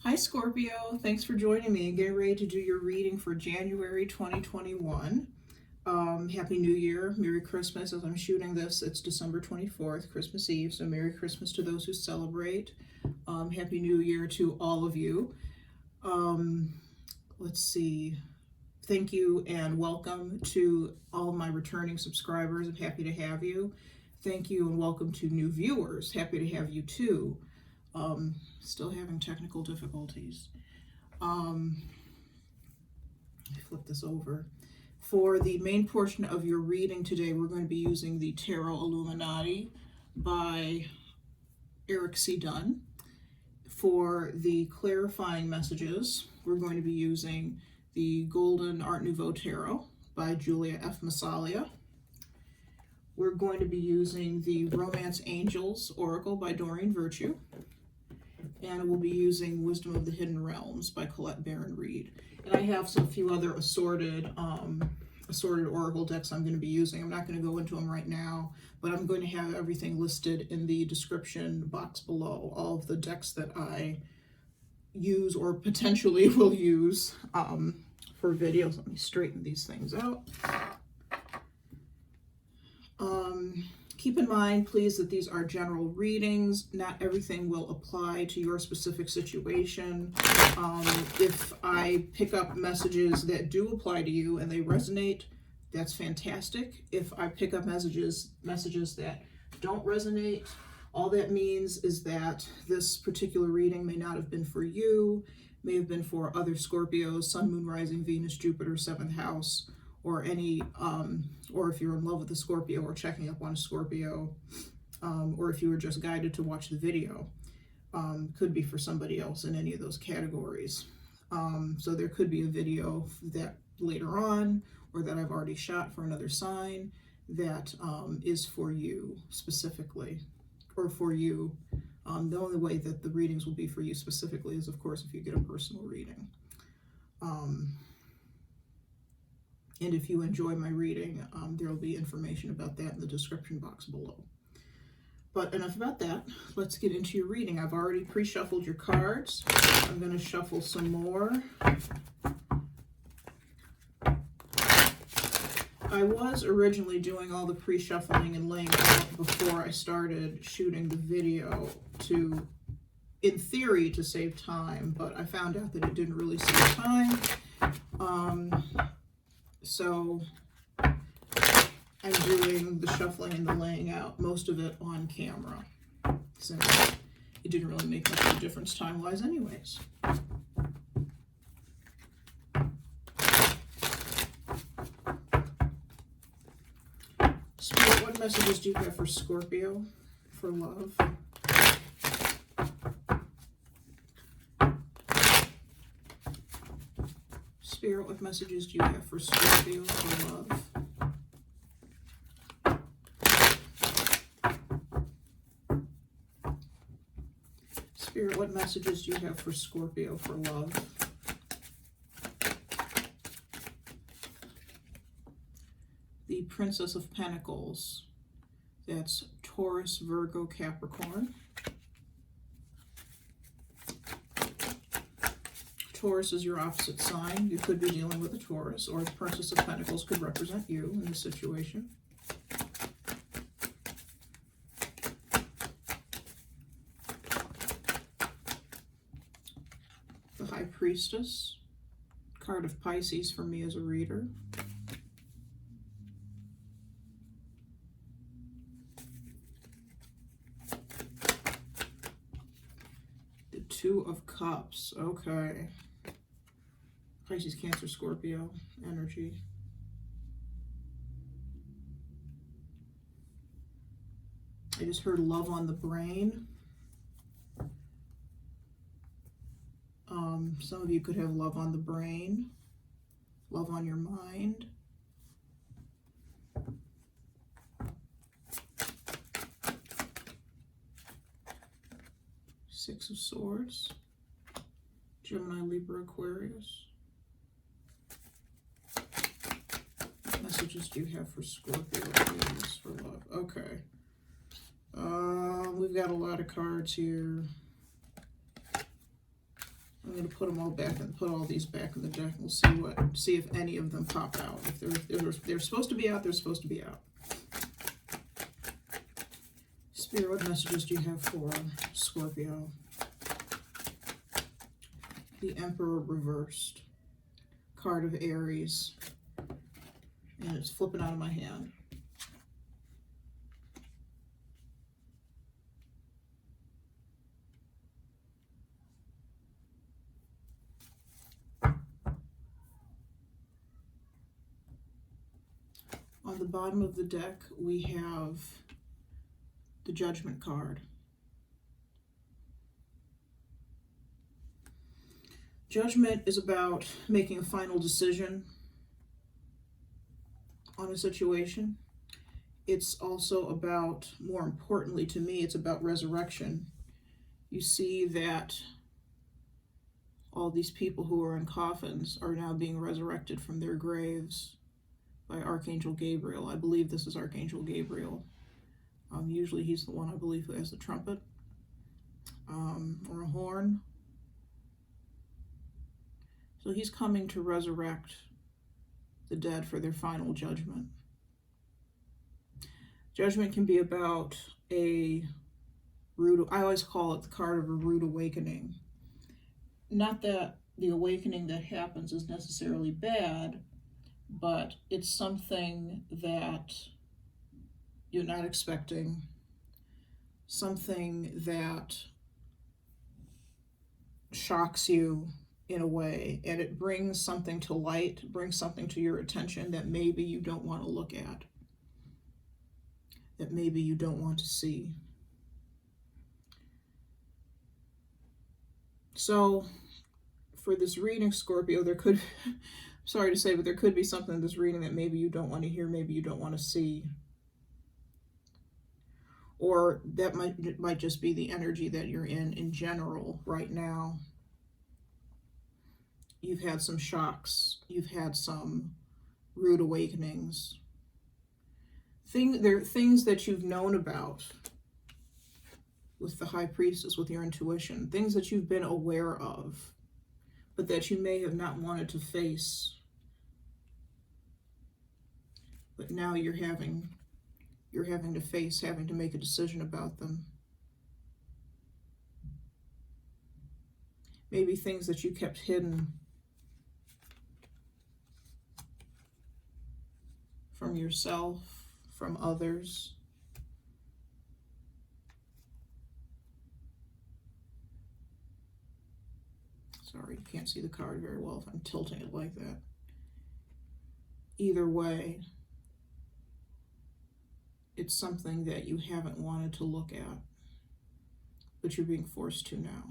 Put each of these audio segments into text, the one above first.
Hi Scorpio, thanks for joining me and getting ready to do your reading for January 2021. Happy New Year, Merry Christmas. As I'm shooting this, it's December 24th, Christmas Eve, so Merry Christmas to those who celebrate. Happy New Year to all of you. Let's see. Thank you and welcome to all my returning subscribers. I'm happy to have you. Thank you and welcome to new viewers. Happy to have you too. Still having technical difficulties. Flip this over. For the main portion of your reading today, we're going to be using the Tarot Illuminati by Erik Dunne. For the clarifying messages, we're going to be using the Golden Art Nouveau Tarot by Giulia F. Massaglia. We're going to be using the Romance Angels Oracle by Doreen Virtue. And we'll be using Wisdom of the Hidden Realms by Colette Baron-Reid. And I have some few other assorted oracle decks I'm going to be using. I'm not going to go into them right now, but I'm going to have everything listed in the description box below. All of the decks that I use or potentially will use for videos. Let me straighten these things out. Keep in mind, please, that these are general readings. Not everything will apply to your specific situation. If I pick up messages that do apply to you and they resonate, that's fantastic. If I pick up messages that don't resonate, all that means is that this particular reading may not have been for you, may have been for other Scorpios, Sun, Moon, Rising, Venus, Jupiter, 7th house, or any, or if you're in love with a Scorpio or checking up on a Scorpio, or if you were just guided to watch the video, could be for somebody else in any of those categories. So there could be a video that later on, or that I've already shot for another sign that is for you specifically, or for you. The only way that the readings will be for you specifically is, of course, if you get a personal reading. And if you enjoy my reading, there will be information about that in the description box below. But enough about that. Let's get into your reading. I've already pre-shuffled your cards. I'm going to shuffle some more. I was originally doing all the pre-shuffling and laying out before I started shooting the video to, in theory, to save time, but I found out that it didn't really save time. So I'm doing the shuffling and the laying out, most of it on camera, since it didn't really make much of a difference time-wise anyways. Spirit, what messages do you have for Scorpio for love? Spirit, what messages do you have for Scorpio for love? Spirit, what messages do you have for Scorpio for love? The Princess of Pentacles. That's Taurus, Virgo, Capricorn. Taurus is your opposite sign. You could be dealing with a Taurus, or the Princess of Pentacles could represent you in this situation. The High Priestess, card of Pisces for me as a reader. The Two of Cups, okay. Pisces, Cancer, Scorpio energy. I just heard love on the brain. Some of you could have love on the brain, love on your mind. Six of Swords, Gemini, Libra, Aquarius. What messages do you have for Scorpio for love? Okay. We've got a lot of cards here. I'm going to put them all back and put all these back in the deck. We'll see if any of them pop out. If they're supposed to be out, they're supposed to be out. Spirit, what messages do you have for Scorpio? The Emperor reversed. Card of Aries. And it's flipping out of my hand. On the bottom of the deck, we have the Judgment card. Judgment is about making a final decision on a situation. It's also about, more importantly to me, it's about resurrection. You see that all these people who are in coffins are now being resurrected from their graves by Archangel Gabriel. I believe this is Archangel Gabriel. Usually he's the one, I believe, who has the trumpet or a horn. So he's coming to resurrect the dead for their final judgment. Judgment can be about I always call it the card of a rude awakening. Not that the awakening that happens is necessarily bad, but it's something that you're not expecting, something that shocks you in a way, and it brings something to light, brings something to your attention that maybe you don't want to look at, that maybe you don't want to see. So for this reading, Scorpio, there could, sorry to say, but there could be something in this reading that maybe you don't want to hear, maybe you don't want to see. Or that might just be the energy that you're in general right now. You've had some shocks. You've had some rude awakenings. There are things that you've known about with the High Priestess, with your intuition. Things that you've been aware of, but that you may have not wanted to face. But now you're having to face, having to make a decision about them. Maybe things that you kept hidden from yourself, from others. Sorry, you can't see the card very well if I'm tilting it like that. Either way, it's something that you haven't wanted to look at, but you're being forced to now.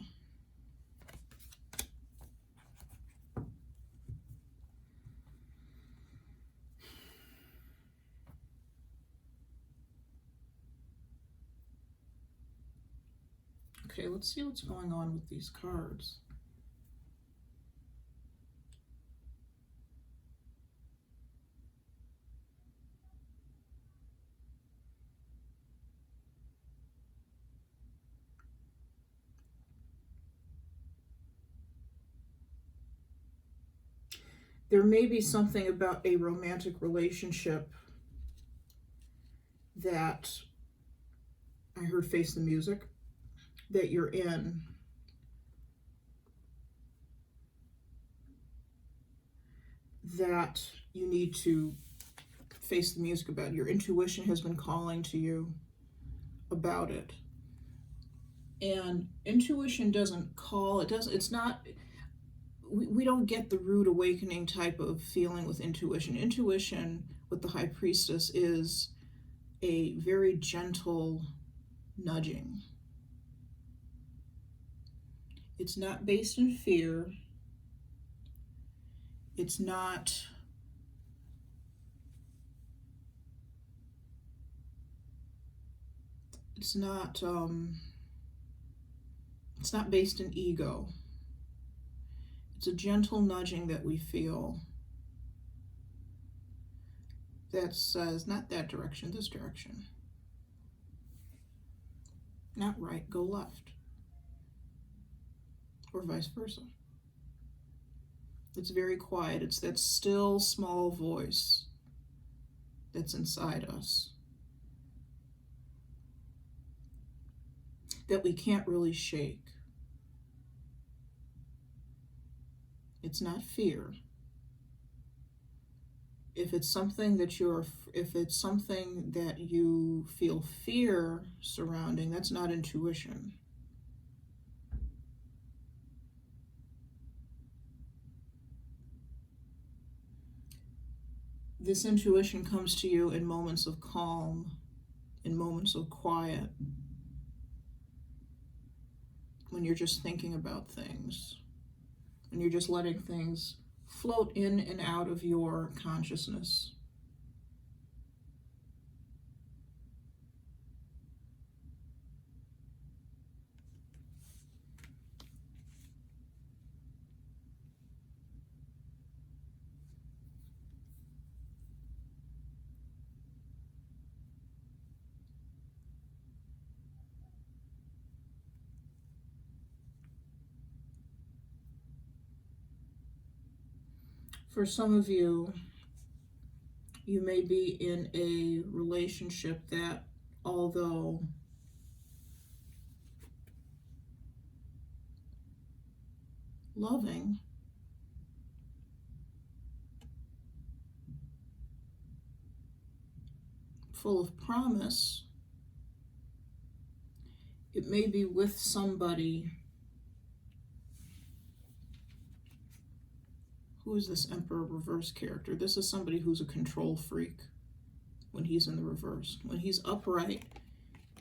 Okay, let's see what's going on with these cards. There may be something about a romantic relationship that I heard, face the music, that you're in. That you need to face the music about. Your intuition has been calling to you about it. And intuition doesn't call, it's not, we don't get the rude awakening type of feeling with intuition. Intuition with the High Priestess is a very gentle nudging. It's not based in fear. It's not based in ego. It's a gentle nudging that we feel that says, not that direction, this direction. Not right, go left. Or vice versa. It's very quiet. It's that still small voice that's inside us that we can't really shake. It's not fear. If it's something that you feel fear surrounding, that's not intuition. This intuition comes to you in moments of calm, in moments of quiet, when you're just thinking about things, when you're just letting things float in and out of your consciousness. For some of you, you may be in a relationship that, although loving, full of promise, it may be with somebody. Who is this Emperor reverse character? This is somebody who's a control freak when he's in the reverse. When he's upright,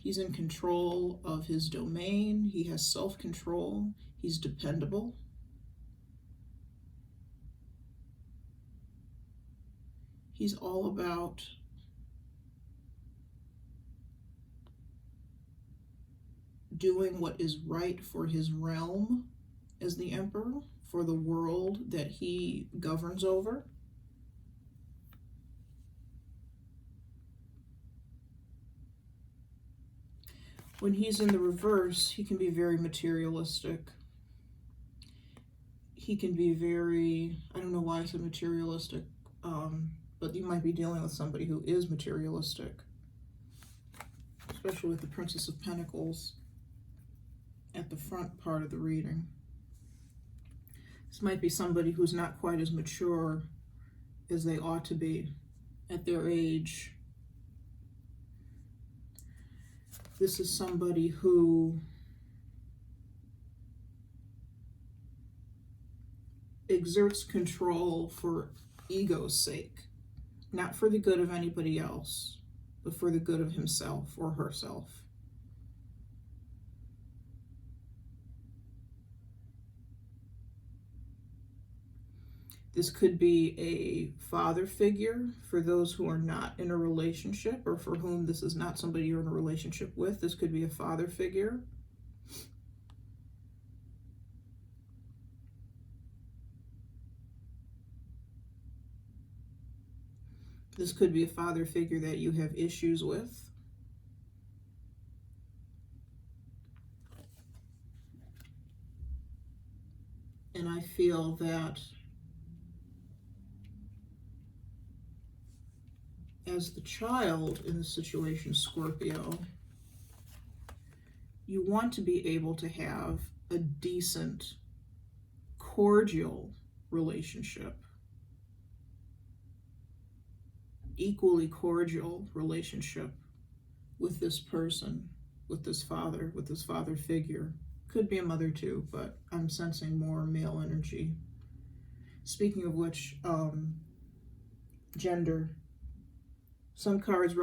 he's in control of his domain. He has self-control. He's dependable. He's all about doing what is right for his realm as the Emperor, for the world that he governs over. When he's in the reverse, he can be very materialistic. He can be very, I don't know why I said materialistic, but you might be dealing with somebody who is materialistic, especially with the Princess of Pentacles at the front part of the reading. This might be somebody who's not quite as mature as they ought to be at their age. This is somebody who exerts control for ego's sake, not for the good of anybody else, but for the good of himself or herself. This could be a father figure for those who are not in a relationship, or for whom this is not somebody you're in a relationship with. This could be a father figure. This could be a father figure that you have issues with. And I feel that as the child in the situation, Scorpio, you want to be able to have a decent, cordial relationship, equally cordial relationship with this person, with this father figure. Could be a mother too, but I'm sensing more male energy. Speaking of which, gender. Some cards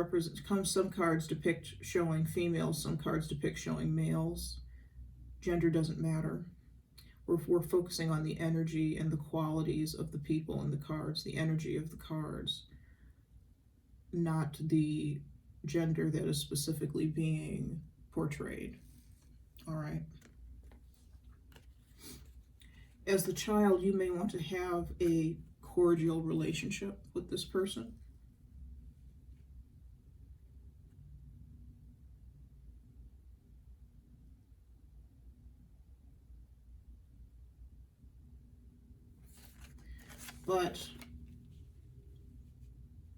depict showing females, some cards depict showing males. Gender doesn't matter. We're focusing on the energy and the qualities of the people in the cards, the energy of the cards, not the gender that is specifically being portrayed. All right. As the child, you may want to have a cordial relationship with this person. But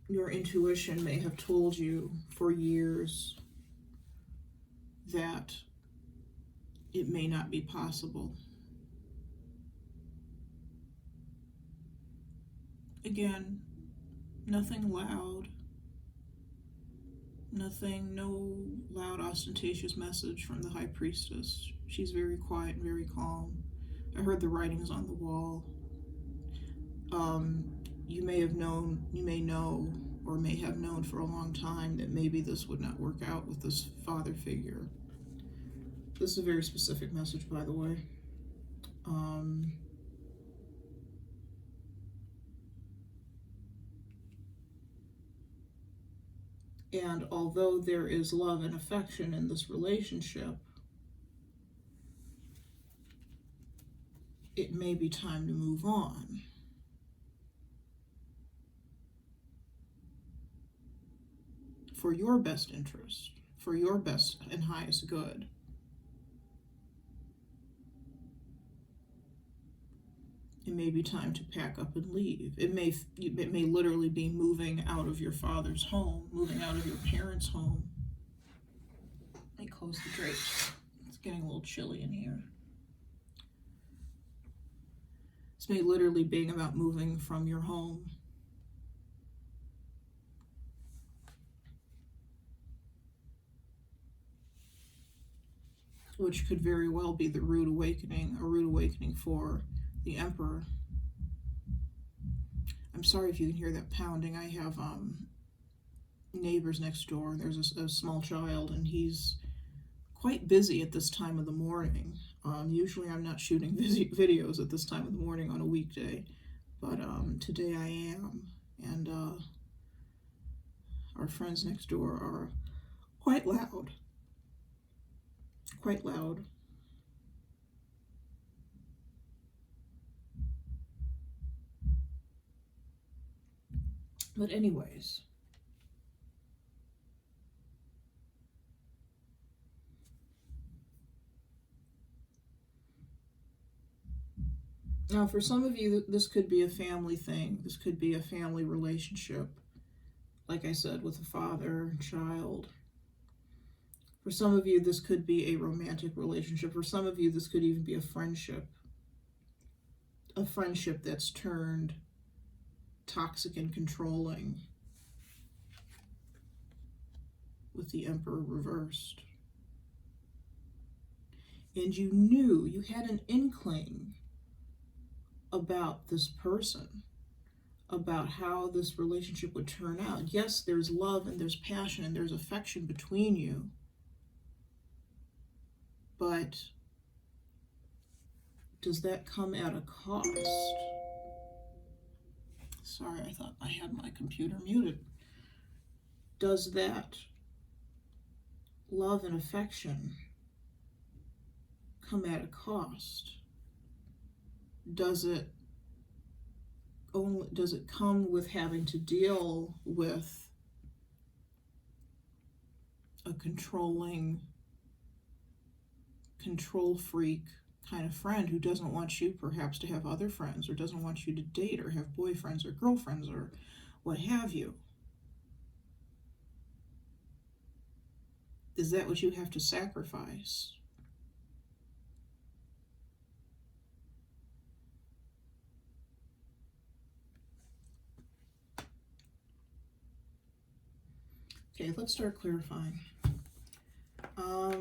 your intuition may have told you for years that it may not be possible. Again, nothing loud, no loud ostentatious message from the High Priestess. She's very quiet and very calm. I heard the writings on the wall. You may know, or may have known for a long time that maybe this would not work out with this father figure. This is a very specific message, by the way. And although there is love and affection in this relationship, it may be time to move on. For your best interest, for your best and highest good. It may be time to pack up and leave. It may literally be moving out of your father's home, moving out of your parents' home. Let me close the drapes. It's getting a little chilly in here. This may literally be about moving from your home. Which could very well be the rude awakening, a rude awakening for the Emperor. I'm sorry if you can hear that pounding. I have neighbors next door. There's a small child, and he's quite busy at this time of the morning. Usually I'm not shooting videos at this time of the morning on a weekday, but today I am. And our friends next door are quite loud. Quite loud. But anyways, now for some of you, this could be a family thing. This could be a family relationship, like I said, with a father and child. For some of you, this could be a romantic relationship. For some of you, this could even be a friendship that's turned toxic and controlling with the Emperor reversed. And you knew, you had an inkling about this person, about how this relationship would turn out. Yes, there's love and there's passion and there's affection between you, but does that come at a cost? Sorry, I thought I had my computer muted. Does that love and affection come at a cost? Does it come with having to deal with a controlling, control freak kind of friend who doesn't want you perhaps to have other friends, or doesn't want you to date or have boyfriends or girlfriends or what have you? Is that what you have to sacrifice? Okay, let's start clarifying. I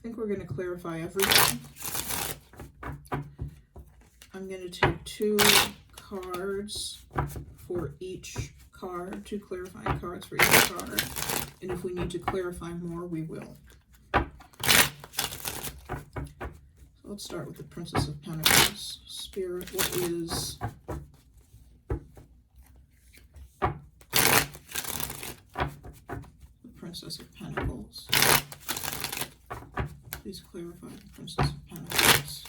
think we're going to clarify everything. I'm going to take 2 cards for each card, 2 clarifying cards for each card, and if we need to clarify more, we will. So let's start with the Princess of Pentacles. Spirit, what is the Princess of Pentacles? Please clarify the Princess of Pentacles.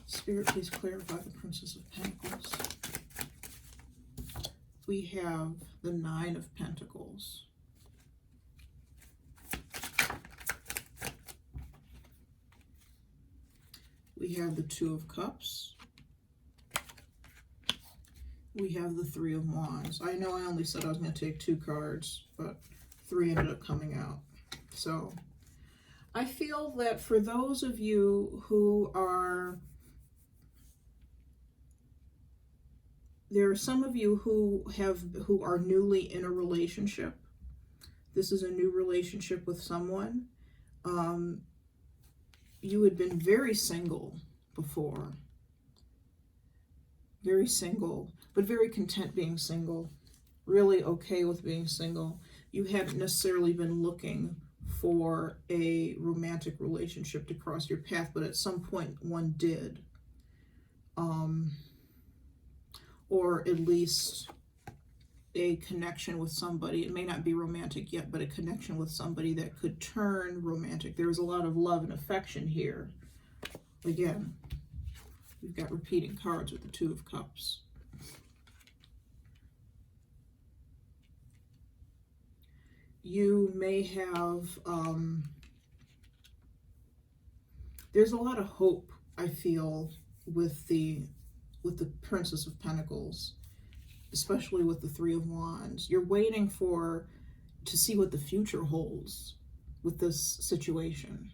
Spirit, please clarify the Princess of Pentacles. We have the 9 of Pentacles. We have the Two of Cups. We have the Three of Wands. I know I only said I was going to take 2 cards, but 3 ended up coming out. So I feel that for those of you who are, there are some of you who are newly in a relationship. This is a new relationship with someone. You had been very single before. Very single, but very content being single. Really okay with being single. You hadn't necessarily been looking for a romantic relationship to cross your path, but at some point one did. Or at least a connection with somebody. It may not be romantic yet, but a connection with somebody that could turn romantic. There was a lot of love and affection here. Again, we've got repeating cards with the Two of Cups. You may have, there's a lot of hope, I feel, with the Princess of Pentacles, especially with the Three of Wands. You're waiting to see what the future holds with this situation.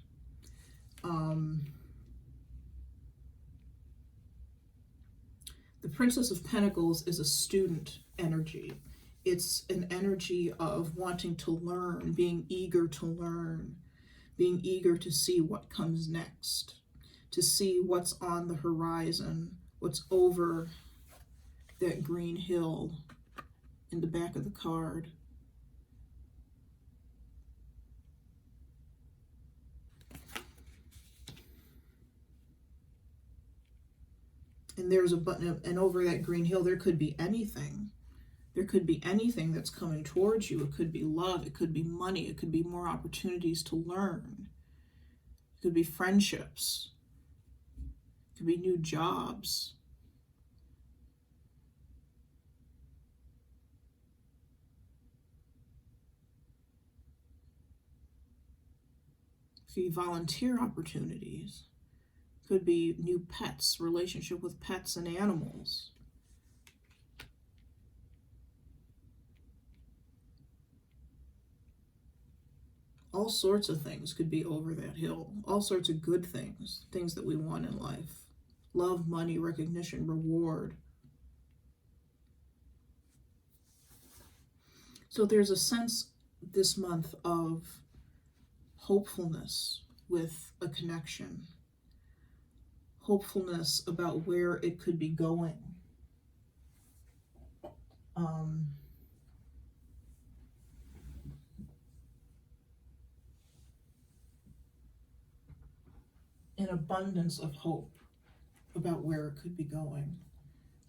The Princess of Pentacles is a student energy. It's an energy of wanting to learn, being eager to learn, being eager to see what comes next, to see what's on the horizon, what's over that green hill in the back of the card. And there's a button, and over that green hill, there could be anything. There could be anything that's coming towards you. It could be love. It could be money. It could be more opportunities to learn. It could be friendships. It could be new jobs. It could be volunteer opportunities. Could be new pets, relationship with pets and animals. All sorts of things could be over that hill. All sorts of good things, things that we want in life. Love, money, recognition, reward. So there's a sense this month of hopefulness with a connection. Hopefulness about where it could be going. An abundance of hope about where it could be going.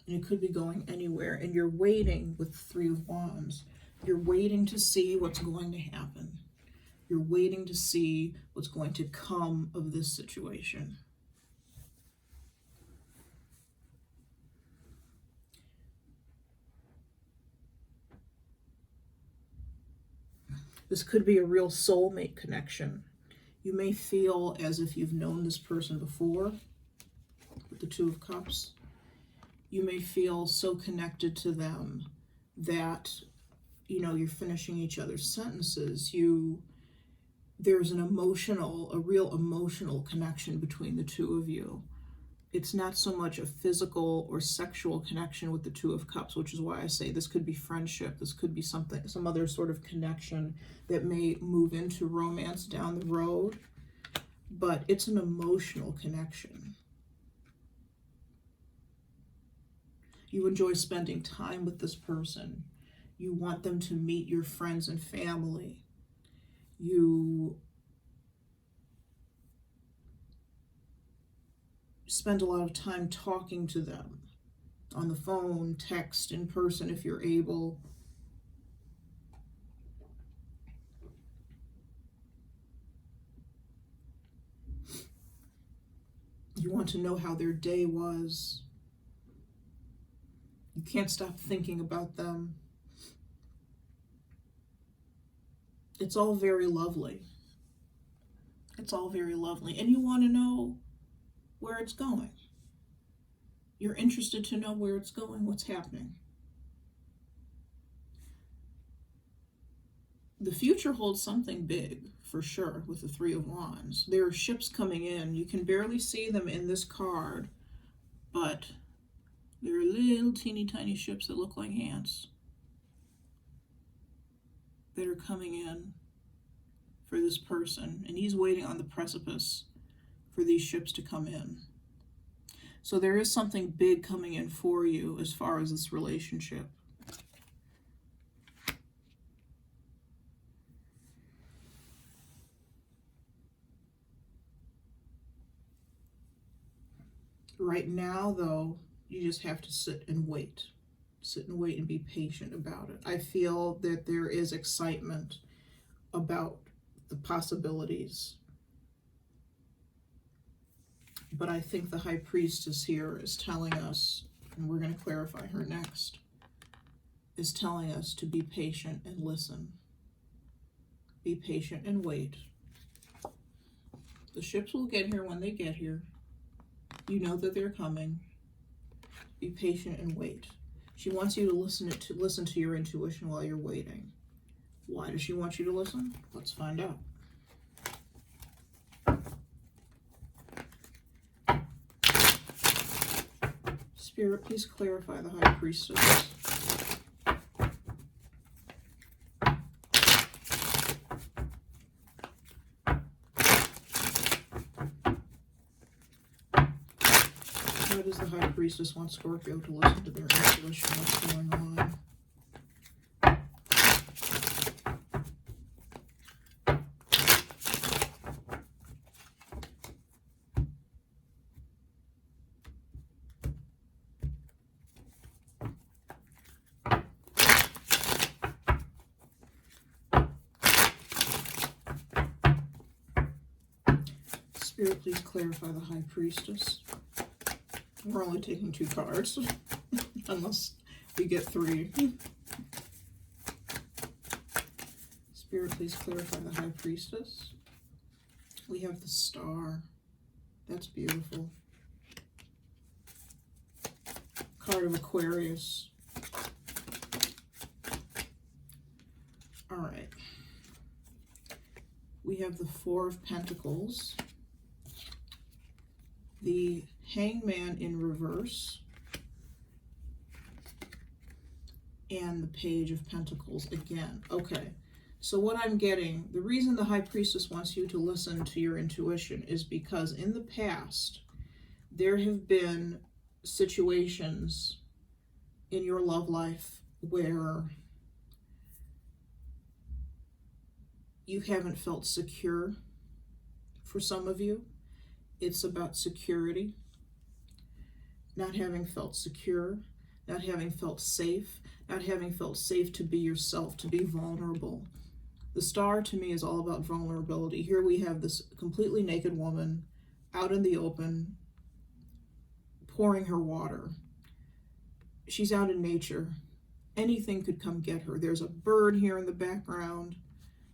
And it could be going anywhere. And you're waiting with the Three of Wands. You're waiting to see what's going to happen. You're waiting to see what's going to come of this situation. This could be a real soulmate connection. You may feel as if you've known this person before, with the Two of Cups. You may feel so connected to them that, you know, you're finishing each other's sentences. There's a real emotional connection between the two of you. It's not so much a physical or sexual connection with the Two of Cups, which is why I say this could be friendship. This could be some other sort of connection that may move into romance down the road. But it's an emotional connection. You enjoy spending time with this person. You want them to meet your friends and family. You spend a lot of time talking to them on the phone, text, in person if you're able. You want to know how their day was. You can't stop thinking about them. It's all very lovely. It's all very lovely. And you want to know where it's going. You're interested to know where it's going, what's happening. The future holds something big, for sure, with the Three of Wands. There are ships coming in. You can barely see them in this card, but there are little teeny tiny ships that look like ants that are coming in for this person, and he's waiting on the precipice for these ships to come in. So there is something big coming in for you as far as this relationship. Right now, though, you just have to sit and wait. Sit and wait and be patient about it. I feel that there is excitement about the possibilities. But I think the High Priestess here is telling us, and we're going to clarify her next, is telling us to be patient and listen. Be patient and wait. The ships will get here when they get here. You know that they're coming. Be patient and wait. She wants you to listen to your intuition while you're waiting. Why does she want you to listen? Let's find out. Spirit, please clarify the High Priestess. Why does the High Priestess want Scorpio to listen to their intuition? What's going on? Spirit, please clarify the High Priestess. We're only taking 2 cards, unless we get 3. Spirit, please clarify the High Priestess. We have the Star. That's beautiful. Card of Aquarius. All right. We have the Four of Pentacles. The Hangman in reverse, and the Page of Pentacles again. Okay, so what I'm getting, the reason the High Priestess wants you to listen to your intuition is because in the past, there have been situations in your love life where you haven't felt secure. For some of you, it's about security. Not having felt secure, not having felt safe, not having felt safe to be yourself, to be vulnerable. The Star to me is all about vulnerability. Here we have this completely naked woman out in the open, pouring her water. She's out in nature. Anything could come get her. There's a bird here in the background.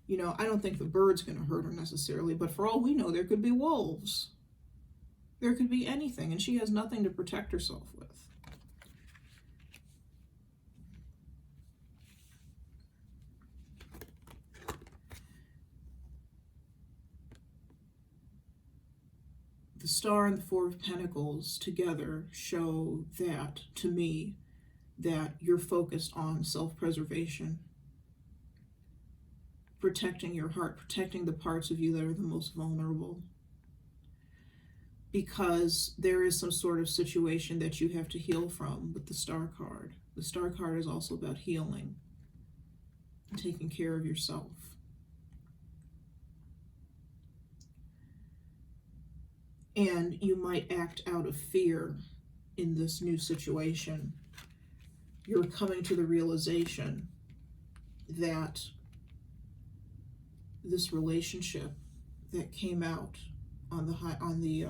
You know, I don't think the bird's going to hurt her necessarily, but for all we know, there could be wolves. There could be anything, and she has nothing to protect herself with. The Star and the Four of Pentacles together show that, to me, that you're focused on self-preservation, protecting your heart, protecting the parts of you that are the most vulnerable. Because there is some sort of situation that you have to heal from with the Star card. The Star card is also about healing and taking care of yourself. And you might act out of fear in this new situation. You're coming to the realization that this relationship that came out on the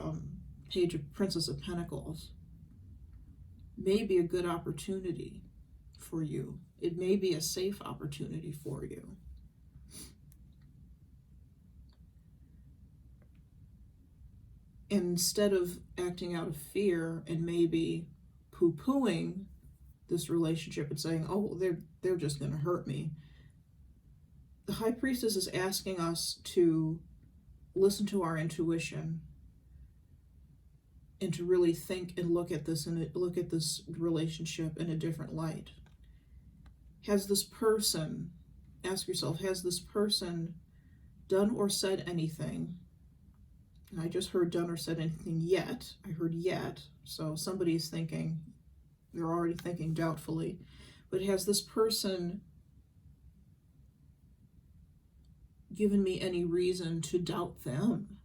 page of Princess of Pentacles may be a good opportunity for you. It may be a safe opportunity for you. instead of acting out of fear and maybe poo-pooing this relationship and saying, oh, they're just going to hurt me, the High Priestess is asking us to listen to our intuition and to really think and look at this and look at this relationship in a different light. Has this person, ask yourself, has this person done or said anything? And I just heard done or said anything yet. I heard yet. So somebody's thinking, they're already thinking doubtfully. But has this person given me any reason to doubt them?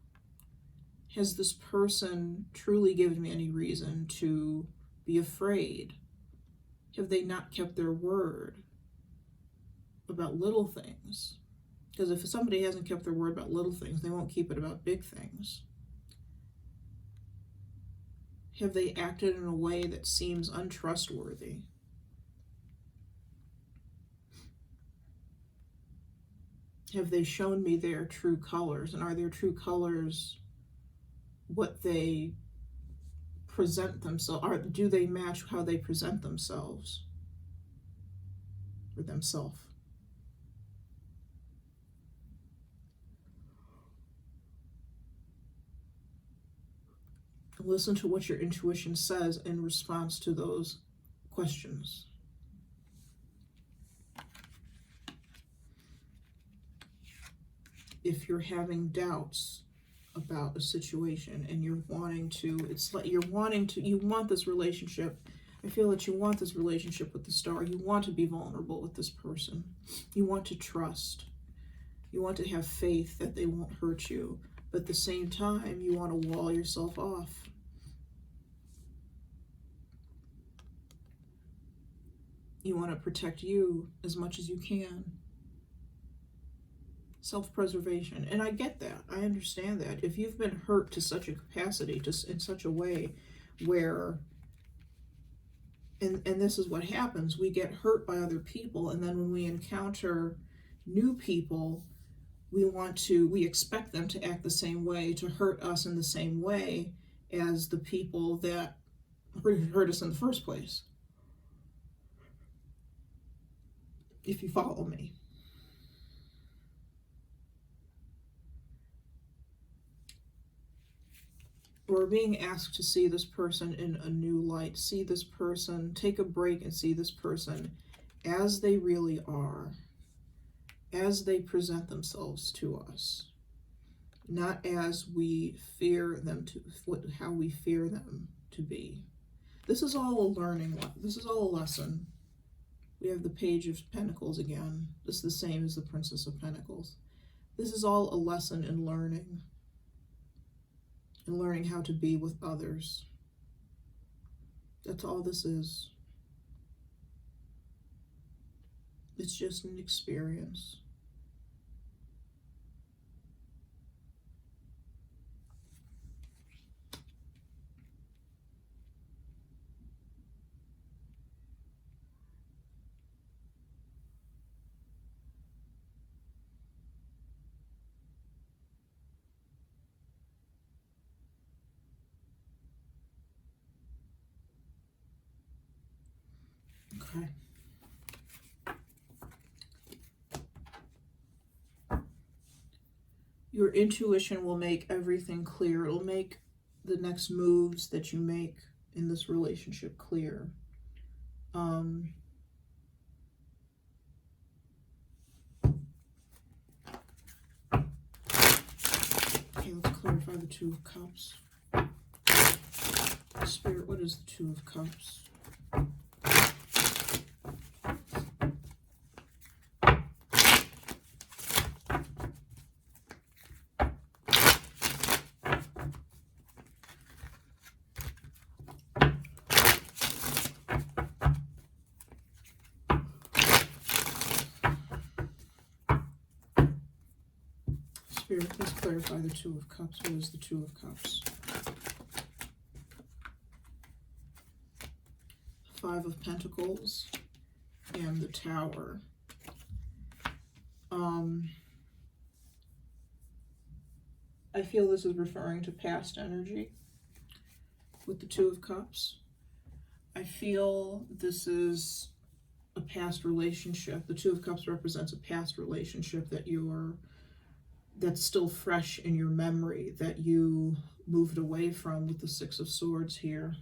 Has this person truly given me any reason to be afraid? Have they not kept their word about little things? Because if somebody hasn't kept their word about little things, they won't keep it about big things. Have they acted in a way that seems untrustworthy? Have they shown me their true colors? And are their true colors what they present themselves? Or do they match how they present themselves? Or themselves? Listen to what your intuition says in response to those questions. If you're having doubts about a situation and you're wanting to, it's like you want this relationship. I feel that you want this relationship with the star. You want to be vulnerable with this person. You want to trust. You want to have faith that they won't hurt you. But at the same time, you want to wall yourself off. You want to protect you as much as you can. Self-preservation. And I get that. I understand that. If you've been hurt to such a capacity, just in such a way where, and this is what happens, we get hurt by other people, and then when we encounter new people, we expect them to act the same way, to hurt us in the same way as the people that hurt us in the first place. If you follow me. We're being asked to see this person in a new light. See this person, take a break and see this person as they really are. As they present themselves to us. Not as we fear them to, how we fear them to be. This is all a learning, this is all a lesson. We have the Page of Pentacles again. This is the same as the Princess of Pentacles. This is all a lesson in learning. And learning how to be with others. That's all this is. It's just an experience. Okay. Your intuition will make everything clear. It'll make the next moves that you make in this relationship clear. Okay, let's clarify the Two of Cups. Spirit, what is the Two of Cups? Spirit, please clarify the Two of Cups. What is the Two of Cups? Five of Pentacles and the Tower. I feel this is referring to past energy with the Two of Cups. I feel this is a past relationship. The Two of Cups represents a past relationship that's still fresh in your memory, that you moved away from with the Six of Swords here.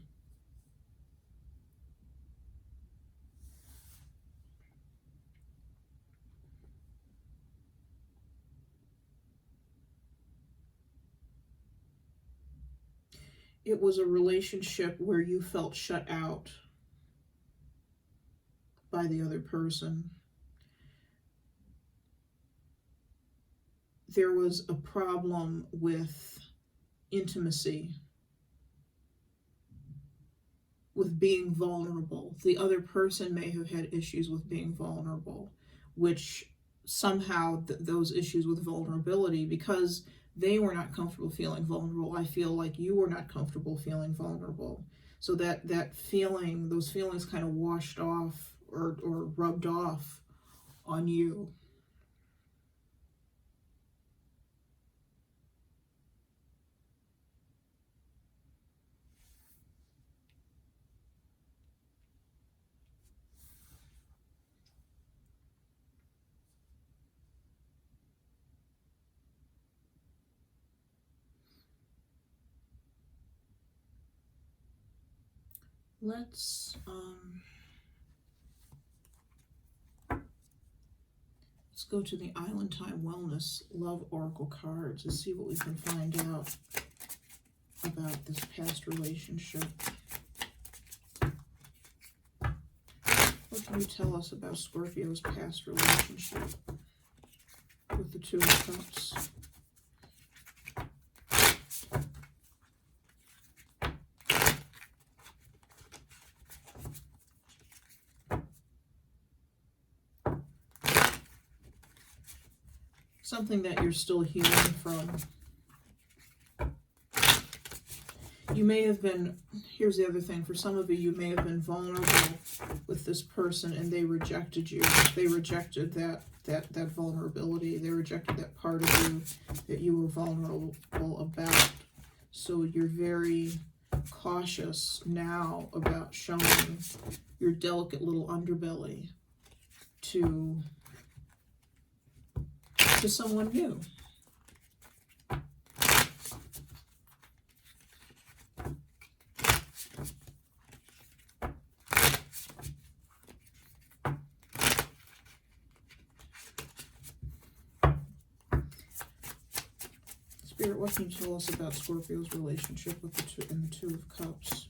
It was a relationship where you felt shut out by the other person. There was a problem with intimacy, with being vulnerable. The other person may have had issues with being vulnerable, which somehow those issues with vulnerability, because they were not comfortable feeling vulnerable, I feel like you were not comfortable feeling vulnerable. So that feeling, those feelings kind of washed off or rubbed off on you. Let's go to the Island Time Wellness Love Oracle cards and see what we can find out about this past relationship. What can you tell us about Scorpio's past relationship with the Two of Cups? Something that you're still healing from. You may have been, here's the other thing, for some of you may have been vulnerable with this person and they rejected you. They rejected that vulnerability. They rejected that part of you that you were vulnerable about. So you're very cautious now about showing your delicate little underbelly to someone new. Spirit, what can you tell us about Scorpio's relationship with the Two of Cups?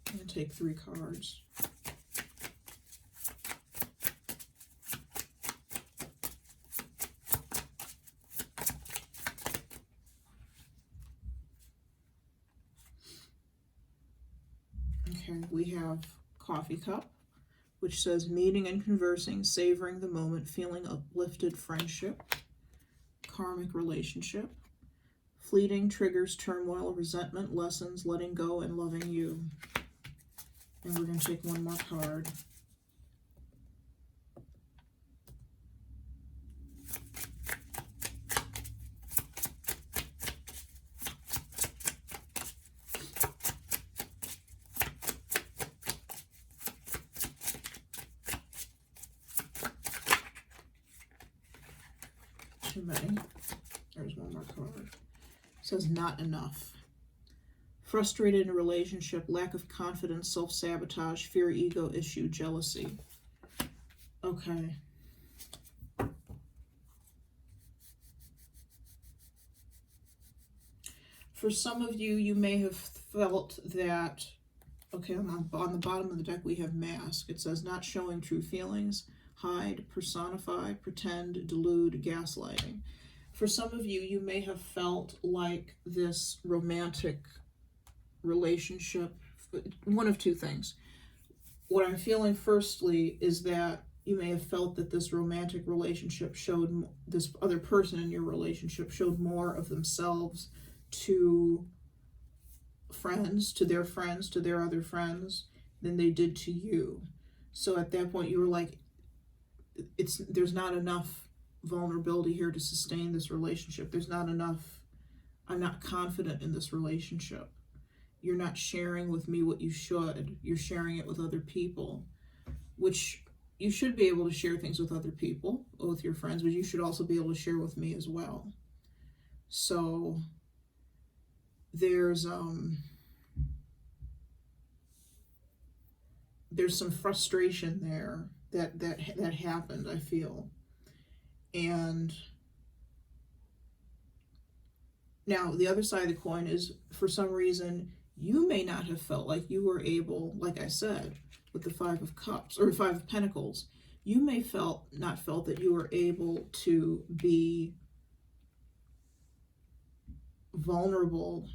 I'm going to take 3 cards. Okay, we have Coffee Cup, which says meeting and conversing, savoring the moment, feeling uplifted, friendship. Karmic relationship. Fleeting, triggers, turmoil, resentment, lessons, letting go, and loving you. And we're going to take one more card. Too many. There's one more card. It says not enough. Frustrated in a relationship, lack of confidence, self-sabotage, fear, ego issue, jealousy. Okay. For some of you, you may have felt that, okay, on the bottom of the deck we have mask. It says not showing true feelings, hide, personify, pretend, delude, gaslighting. For some of you, you may have felt like this romantic relationship, one of two things. What I'm feeling firstly is that you may have felt that this romantic relationship showed, this other person in your relationship showed more of themselves to friends, to their other friends, than they did to you. So at that point you were like, there's not enough vulnerability here to sustain this relationship. There's not enough. I'm not confident in this relationship. You're not sharing with me what you should. You're sharing it with other people, which you should be able to share things with other people, with your friends, but you should also be able to share with me as well. So there's some frustration there that happened, I feel. And now the other side of the coin is, for some reason, you may not have felt like you were able, like I said, with the Five of Cups, or Five of Pentacles, you may not felt that you were able to be vulnerable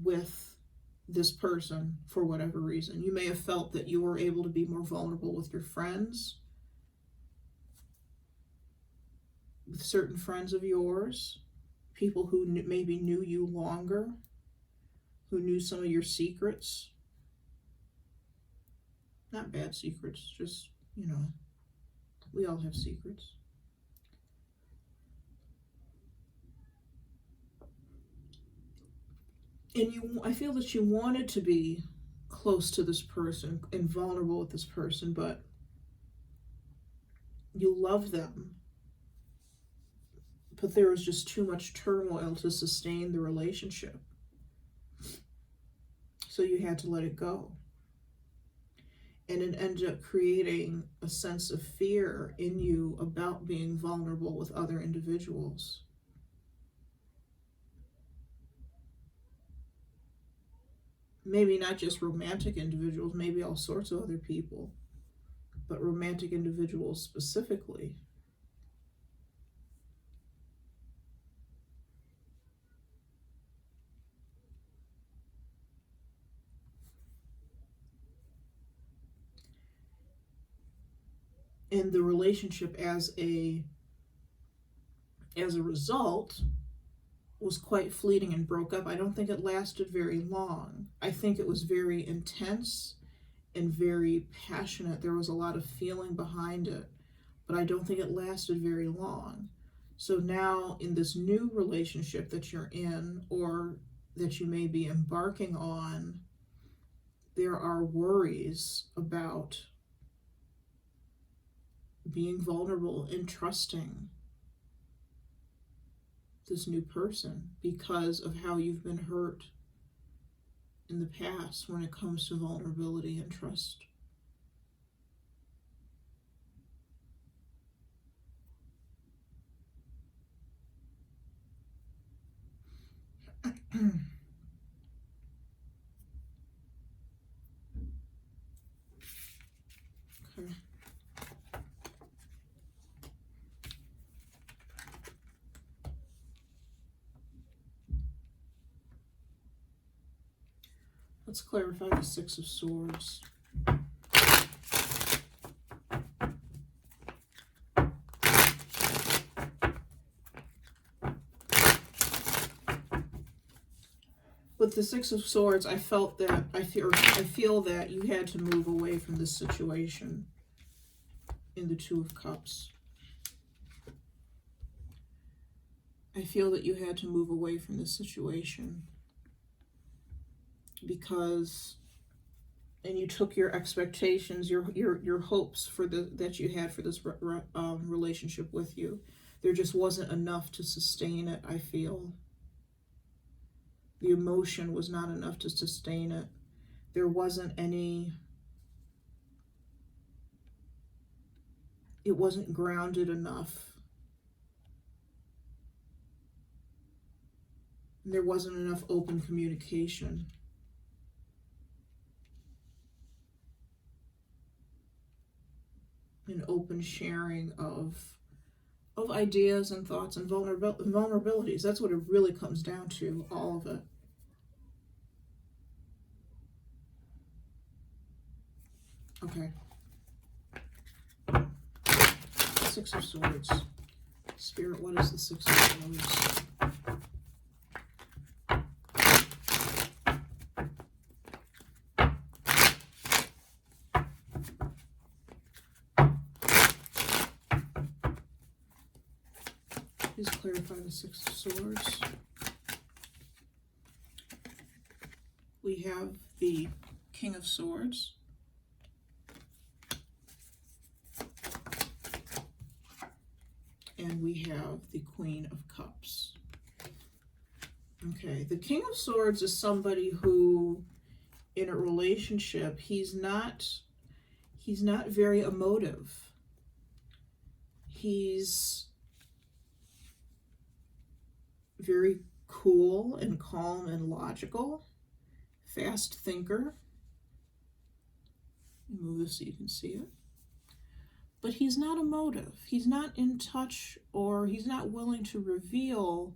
with this person for whatever reason. You may have felt that you were able to be more vulnerable with your friends, with certain friends of yours, people who maybe knew you longer, who knew some of your secrets. Not bad secrets, just, you know, we all have secrets. And I feel that you wanted to be close to this person and vulnerable with this person, but you love them. But there was just too much turmoil to sustain the relationship. So you had to let it go. And it ended up creating a sense of fear in you about being vulnerable with other individuals. Maybe not just romantic individuals, maybe all sorts of other people, but romantic individuals specifically. And the relationship as a result was quite fleeting and broke up. I don't think it lasted very long. I think it was very intense and very passionate. There was a lot of feeling behind it, but I don't think it lasted very long. So now in this new relationship that you're in, or that you may be embarking on, there are worries about being vulnerable and trusting this new person because of how you've been hurt in the past when it comes to vulnerability and trust. Okay. Let's clarify the Six of Swords. With the Six of Swords, I feel that you had to move away from this situation in the Two of Cups. I feel that you had to move away from this situation because, and you took your expectations, your hopes that you had for this relationship with you. There just wasn't enough to sustain it, I feel. The emotion was not enough to sustain it. There wasn't any, it wasn't grounded enough. There wasn't enough open communication. An open sharing of ideas and thoughts and vulnerabilities. That's what it really comes down to, all of it. Okay. Six of Swords. Spirit, what is the Six of Swords? Please clarify the Six of Swords. We have the King of Swords. And we have the Queen of Cups. Okay, the King of Swords is somebody who, in a relationship, he's not very emotive. He's very cool and calm and logical, fast thinker. Move this so you can see it. But he's not emotive. He's not in touch, or he's not willing to reveal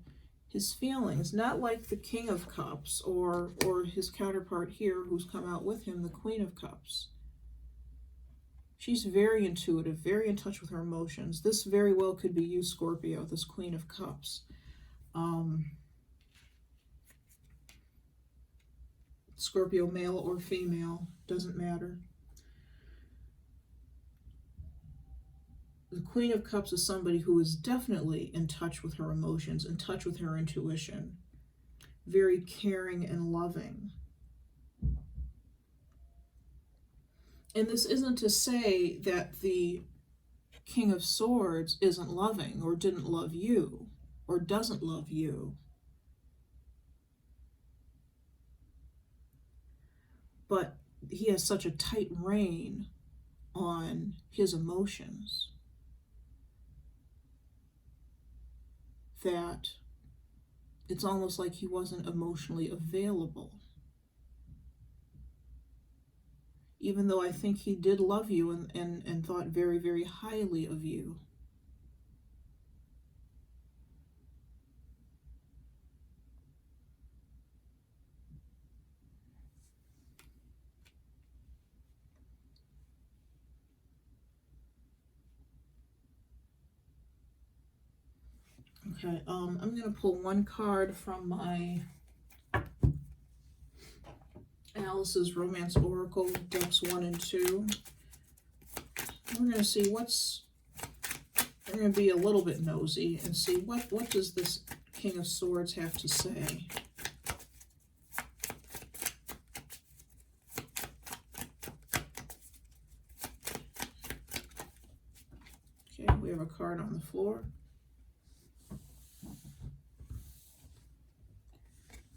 his feelings. Not like the King of Cups or his counterpart here who's come out with him, the Queen of Cups. She's very intuitive, very in touch with her emotions. This very well could be you, Scorpio, this Queen of Cups. Scorpio, male or female, doesn't matter. The Queen of Cups is somebody who is definitely in touch with her emotions, in touch with her intuition, very caring and loving. And this isn't to say that the King of Swords isn't loving, or didn't love you, or doesn't love you. But he has such a tight rein on his emotions that it's almost like he wasn't emotionally available. Even though I think he did love you and thought very, very highly of you. Okay, I'm going to pull one card from my Alice's Romance Oracle, decks 1 and 2. We're going to see we're going to be a little bit nosy and see what does this King of Swords have to say. Okay, we have a card on the floor.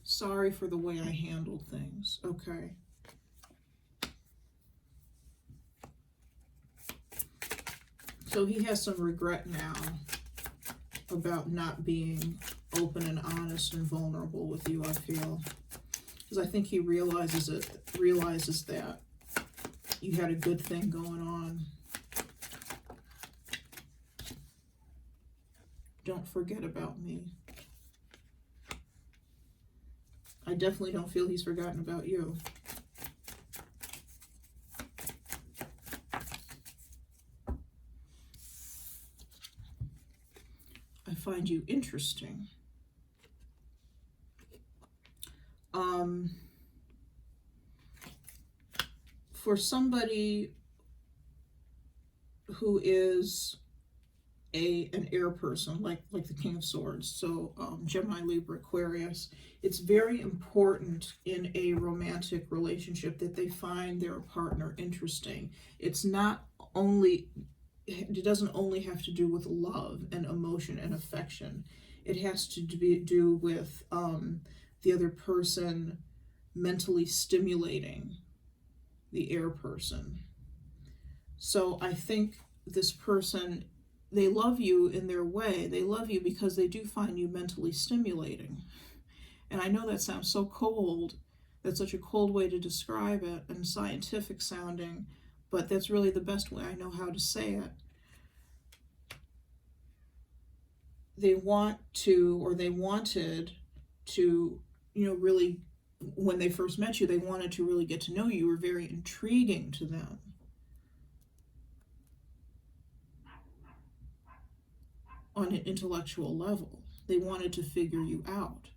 Sorry for the way I handled things. Okay. So he has some regret now about not being open and honest and vulnerable with you, I feel. Because I think he realizes that you had a good thing going on. Don't forget about me. I definitely don't feel he's forgotten about you. I find you interesting. For somebody who is an air person, like the King of Swords, so Gemini, Libra, Aquarius, it's very important in a romantic relationship that they find their partner interesting. It doesn't only have to do with love and emotion and affection. It has to do with the other person mentally stimulating the air person. So I think this person, they love you in their way. They love you because they do find you mentally stimulating. And I know that sounds so cold. That's such a cold way to describe it and scientific sounding, but that's really the best way I know how to say it. They want to, or they wanted to, really, when they first met you, they wanted to really get to know you. You were very intriguing to them. On an intellectual level. They wanted to figure you out.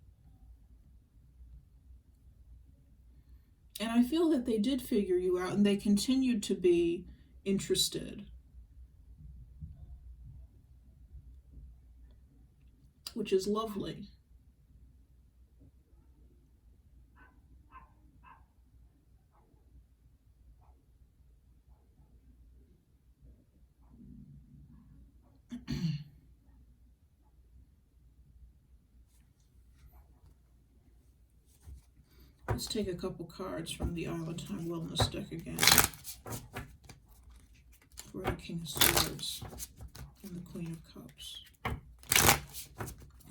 And I feel that they did figure you out, and they continued to be interested. which is lovely. Let's take a couple cards from the Valentine Wellness deck again. For the King of Swords and the Queen of Cups.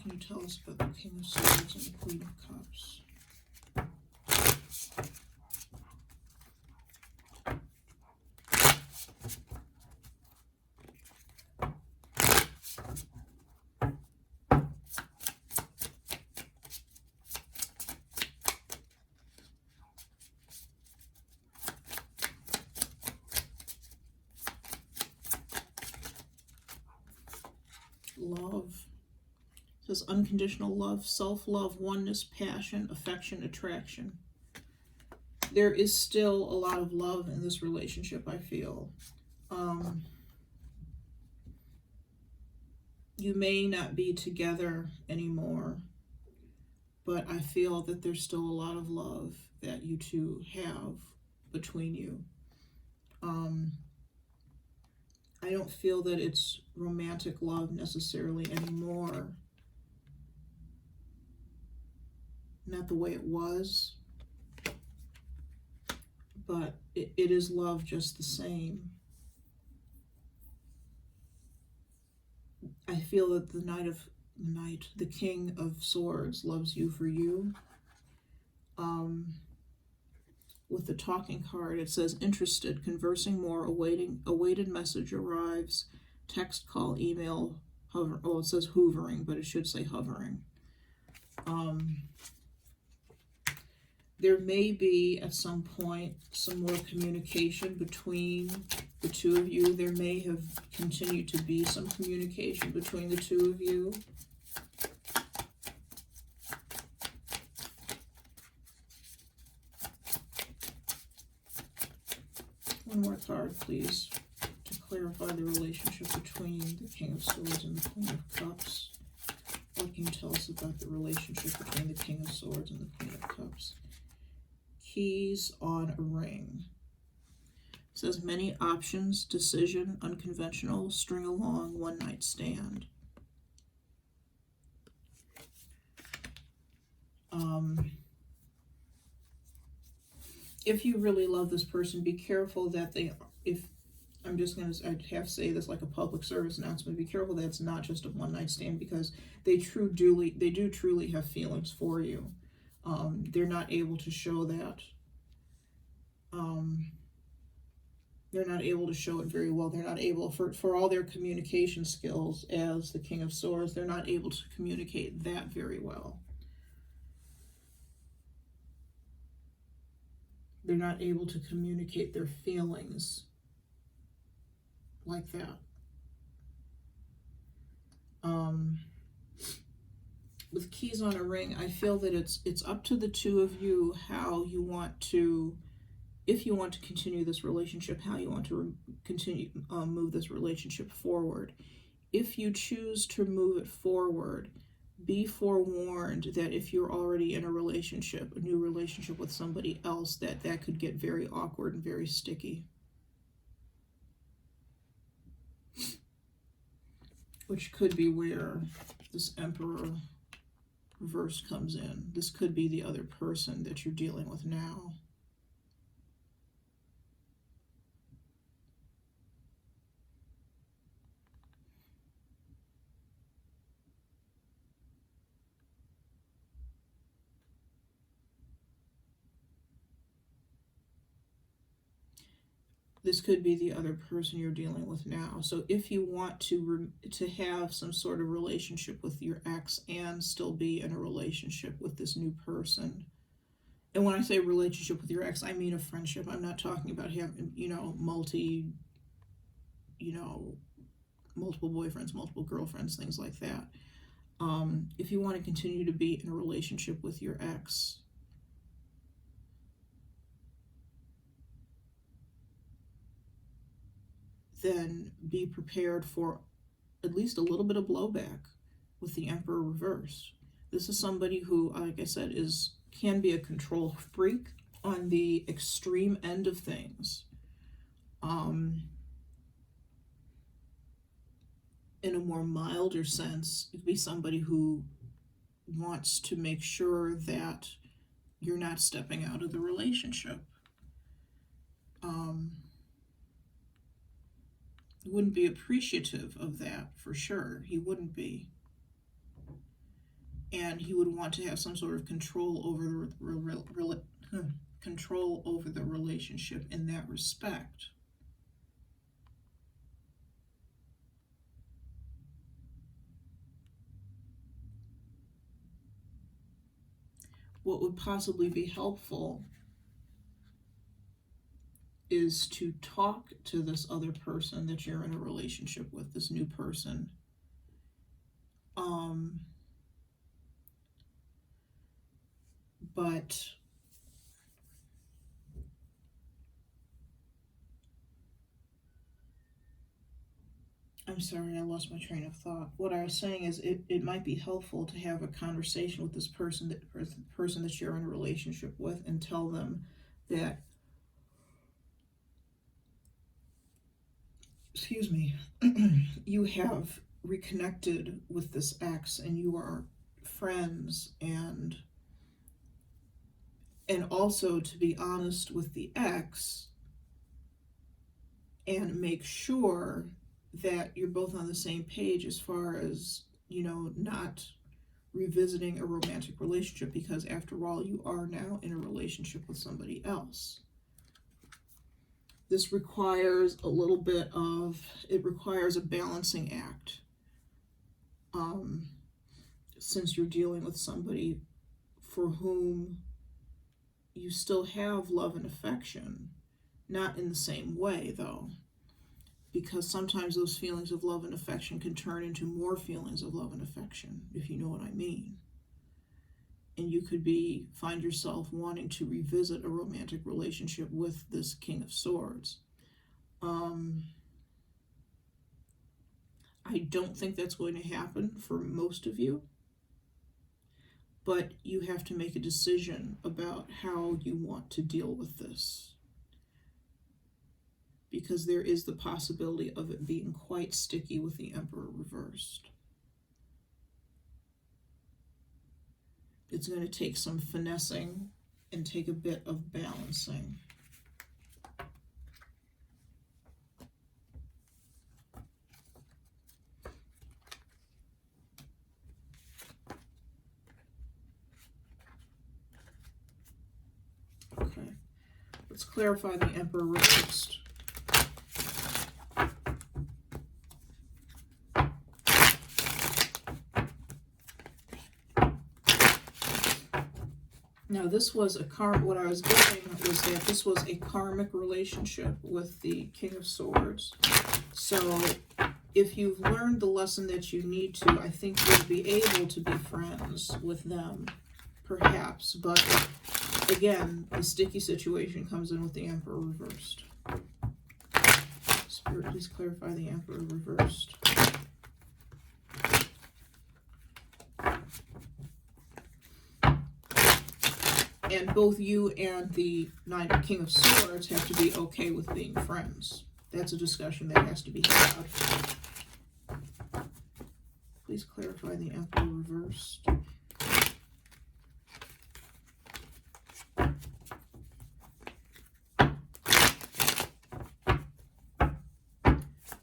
Can you tell us about the King of Swords and the Queen of Cups? Love. It says unconditional love, self-love, oneness, passion, affection, attraction. There is still a lot of love in this relationship, I feel. You may not be together anymore, but I feel that there's still a lot of love that you two have between you. I don't feel that it's romantic love necessarily anymore. Not the way it was. But it is love just the same. I feel that the King of Swords loves you for you. With the talking card, it says interested, conversing more, awaited message arrives, text, call, email, hover. Oh, it says hoovering, but it should say hovering. There may be at some point some more communication between the two of you. There may have continued to be some communication between the two of you. One more card, please, to clarify the relationship between the King of Swords and the Queen of Cups. What can you tell us about the relationship between the King of Swords and the Queen of Cups? Keys on a ring. It says many options, decision, unconventional, string along, one night stand. If you really love this person, be careful that I'd have to say this like a public service announcement, be careful that it's not just a one night stand, because they do truly have feelings for you. They're not able to show that. They're not able to show it very well. They're not able, for all their communication skills as the King of Swords, they're not able to communicate that very well. They're not able to communicate their feelings like that. With keys on a ring, I feel that it's up to the two of you how you want to, if you want to continue this relationship, how you want to continue move this relationship forward. If you choose to move it forward, be forewarned that if you're already in a relationship, a new relationship with somebody else, that could get very awkward and very sticky. Which could be where this Emperor reverse comes in. This could be the other person that you're dealing with now. This could be the other person you're dealing with now. So if you want to have some sort of relationship with your ex and still be in a relationship with this new person, and when I say relationship with your ex, I mean a friendship. I'm not talking about having, multiple boyfriends, multiple girlfriends, things like that. If you want to continue to be in a relationship with your ex, then be prepared for at least a little bit of blowback. with the Emperor reversed. This is somebody who, like I said, can be a control freak on the extreme end of things. In a more milder sense, it could be somebody who wants to make sure that you're not stepping out of the relationship. Wouldn't be appreciative of that, for sure. He wouldn't be. And he would want to have some sort of control over the relationship in that respect. What would possibly be helpful is to talk to this other person that you're in a relationship with, this new person. But I'm sorry, I lost my train of thought. What I was saying is it might be helpful to have a conversation with this person that you're in a relationship with, and tell them that, excuse me, you have reconnected with this ex and you are friends, and also to be honest with the ex and make sure that you're both on the same page as far as, you know, not revisiting a romantic relationship, because after all, you are now in a relationship with somebody else. This requires a little bit of, it requires a balancing act. Since you're dealing with somebody for whom you still have love and affection, not in the same way though, because sometimes those feelings of love and affection can turn into more feelings of love and affection, if you know what I mean. And you could find yourself wanting to revisit a romantic relationship with this King of Swords. I don't think that's going to happen for most of you, but you have to make a decision about how you want to deal with this, because there is the possibility of it being quite sticky with the Emperor reversed. It's going to take some finessing and take a bit of balancing. Okay, let's clarify the Emperor reversed. Now, this was what I was getting was that this was a karmic relationship with the King of Swords. So if you've learned the lesson that you need to, I think you'll be able to be friends with them, perhaps. But again, the sticky situation comes in with the Emperor reversed. Spirit, please clarify the Emperor reversed. And both you and the King of Swords have to be okay with being friends. That's a discussion that has to be had. Please clarify the Emperor reversed.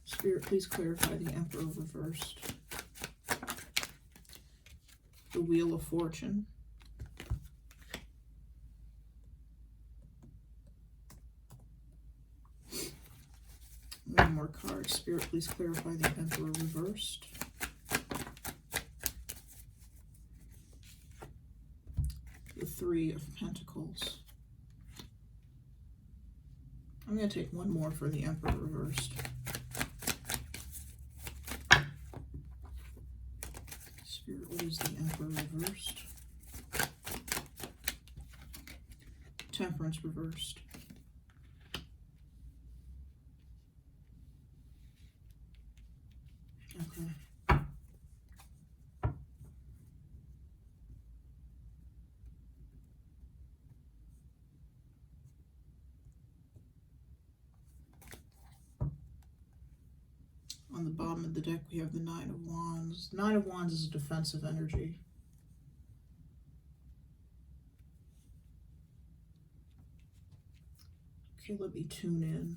Spirit, please clarify the Emperor reversed. The Wheel of Fortune. One more card. Spirit, please clarify the Emperor reversed. The Three of Pentacles. I'm going to take one more for the Emperor reversed. Spirit, what is the Emperor reversed? Temperance reversed. Okay. On the bottom of the deck, we have the Nine of Wands. Nine of Wands is a defensive energy. Okay, let me tune in.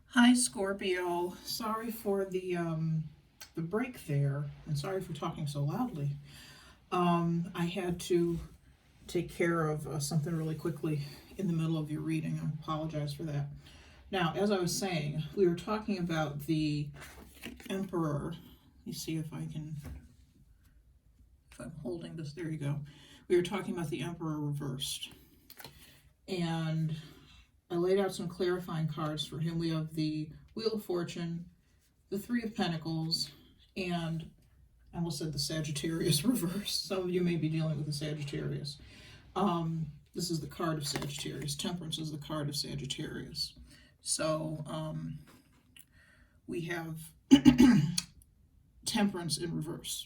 Hi, Scorpio. Sorry for the break there, and sorry for talking so loudly. I had to take care of something really quickly in the middle of your reading. I apologize for that. Now, as I was saying, we were talking about the Emperor. Let me see if I'm holding this. There you go. We were talking about the Emperor reversed. And I laid out some clarifying cards for him. We have the Wheel of Fortune, the Three of Pentacles, and I almost said the Sagittarius reverse. Some of you may be dealing with the Sagittarius. This is the card of Sagittarius. Temperance is the card of Sagittarius. So we have Temperance in reverse.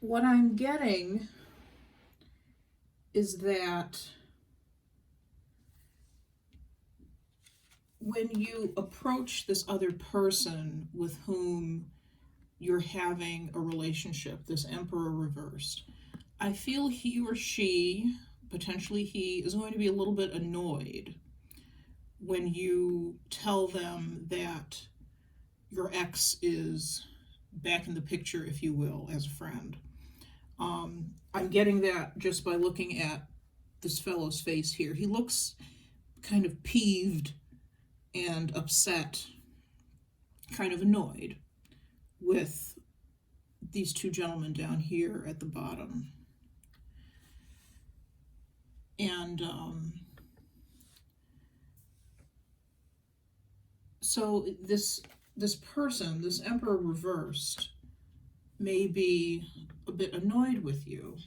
What I'm getting is that when you approach this other person with whom you're having a relationship, this Emperor reversed, I feel he or she, potentially he, is going to be a little bit annoyed when you tell them that your ex is back in the picture, if you will, as a friend. I'm getting that just by looking at this fellow's face here. He looks kind of peeved and upset, kind of annoyed with these two gentlemen down here at the bottom. And so this person, this Emperor reversed, may be a bit annoyed with you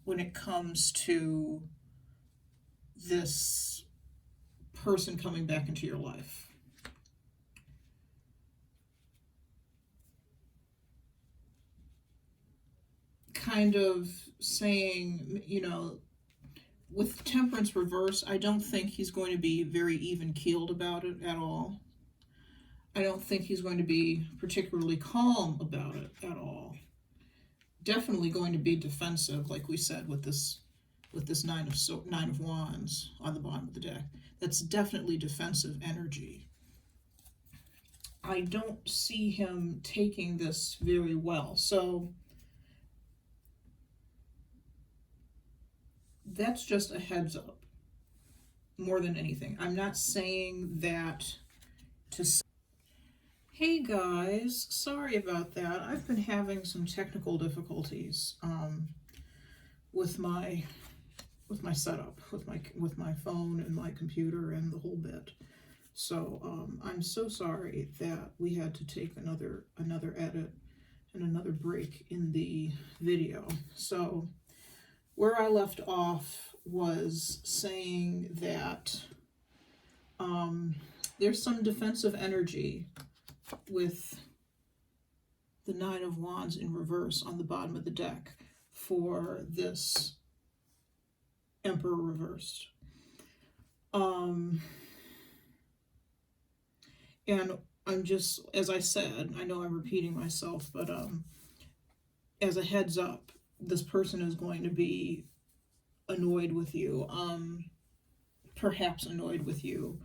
when it comes to this person coming back into your life. Kind of saying, you know, with Temperance reverse, I don't think he's going to be very even-keeled about it at all. I don't think he's going to be particularly calm about it at all. Definitely going to be defensive, like we said, with this Nine of Wands on the bottom of the deck. That's definitely defensive energy. I don't see him taking this very well. So that's just a heads up more than anything. I'm not saying that to... Hey guys, sorry about that. I've been having some technical difficulties with my setup, with my phone and my computer and the whole bit. So I'm so sorry that we had to take another edit and another break in the video. So where I left off was saying that there's some defensive energy with the Nine of Wands in reverse on the bottom of the deck for this Emperor reversed. And I'm just, as I said, I know I'm repeating myself, but as a heads up, this person is going to be annoyed with you, perhaps annoyed with you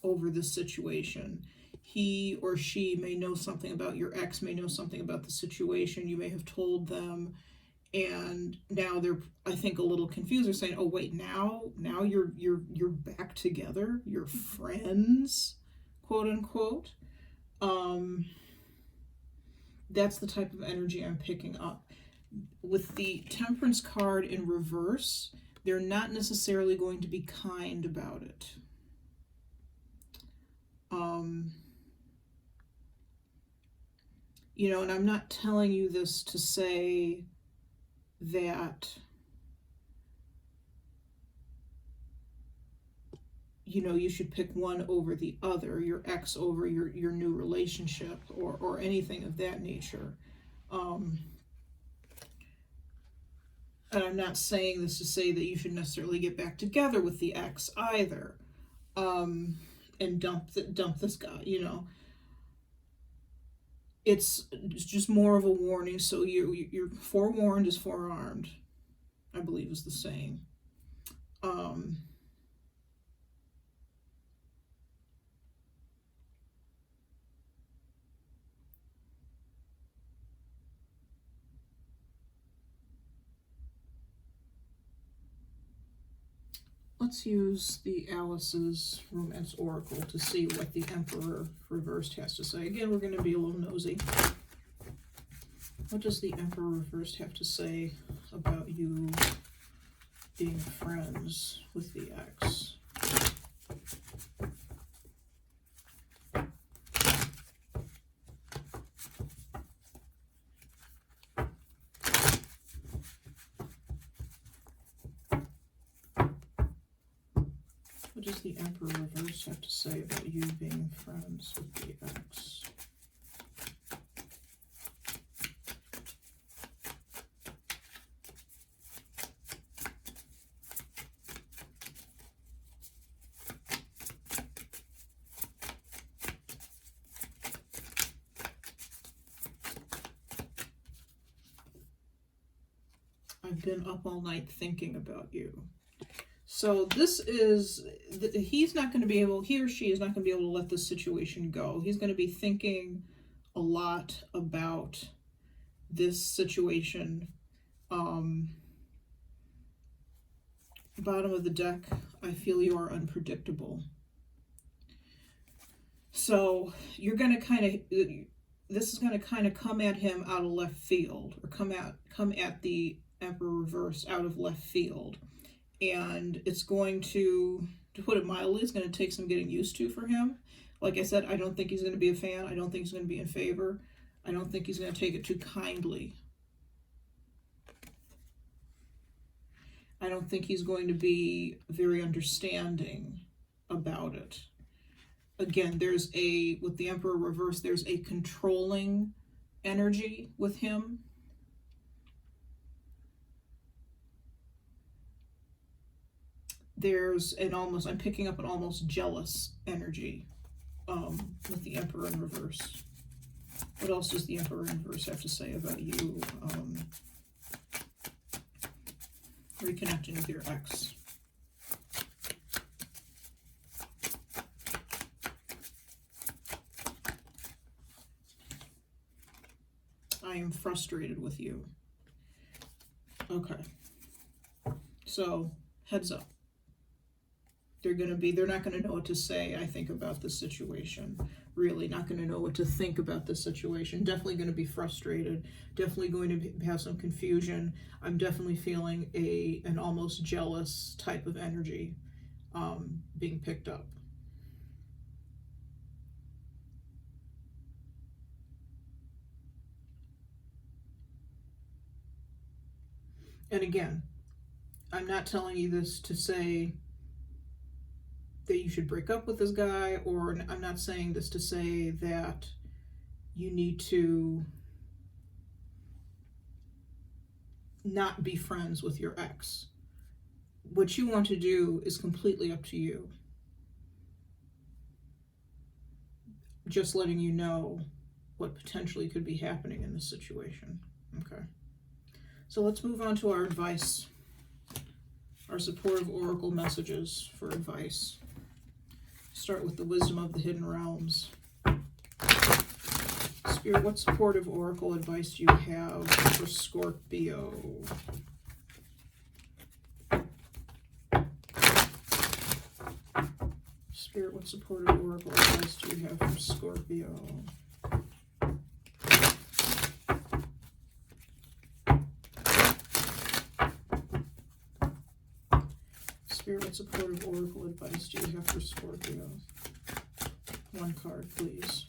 over this situation. He or she may know something about your ex, may know something about the situation. You may have told them, and now they're, I think, a little confused. They're saying, "Oh wait, now you're back together. You're friends, quote unquote." That's the type of energy I'm picking up. With the Temperance card in reverse, they're not necessarily going to be kind about it. You know, and I'm not telling you this to say that, you know, you should pick one over the other, your ex over your new relationship, or anything of that nature. And I'm not saying this to say that you should necessarily get back together with the ex either, and dump this guy, you know. It's just more of a warning, so you're forewarned is forearmed, I believe is the saying. Let's use the Alice's Romance Oracle to see what the Emperor reversed has to say. Again, we're going to be a little nosy. What does the Emperor reversed have to say about you being friends with the ex? What does the Emperor reverse have to say about you being friends with the ex? I've been up all night thinking about you. So this is, he's not going to be able, he or she is not going to be able to let this situation go. He's going to be thinking a lot about this situation. Bottom of the deck, I feel you are unpredictable. So you're going to kind of, this is going to kind of come at him out of left field, or come at the Emperor reverse out of left field. And it's going to put it mildly, it's going to take some getting used to for him. Like I said, I don't think he's going to be a fan. I don't think he's going to be in favor. I don't think he's going to take it too kindly. I don't think he's going to be very understanding about it. Again, there's with the Emperor reverse, there's a controlling energy with him. There's I'm picking up an almost jealous energy with the Emperor in reverse. What else does the Emperor in reverse have to say about you reconnecting with your ex? I am frustrated with you. Okay. So, heads up. They're not going to know what to say, I think, about this situation. Really not going to know what to think about this situation. Definitely going to be frustrated. Definitely going to have some confusion. I'm definitely feeling an almost jealous type of energy being picked up. And again, I'm not telling you this to say that you should break up with this guy, or I'm not saying this to say that you need to not be friends with your ex. What you want to do is completely up to you. Just letting you know what potentially could be happening in this situation. Okay. So let's move on to our advice, our supportive oracle messages for advice. Start with the wisdom of the hidden realms. Spirit, what supportive oracle advice do you have for Scorpio? Spirit, what supportive oracle advice do you have for Scorpio? Spirit, what supportive oracle advice do you have for Scorpio? One card, please.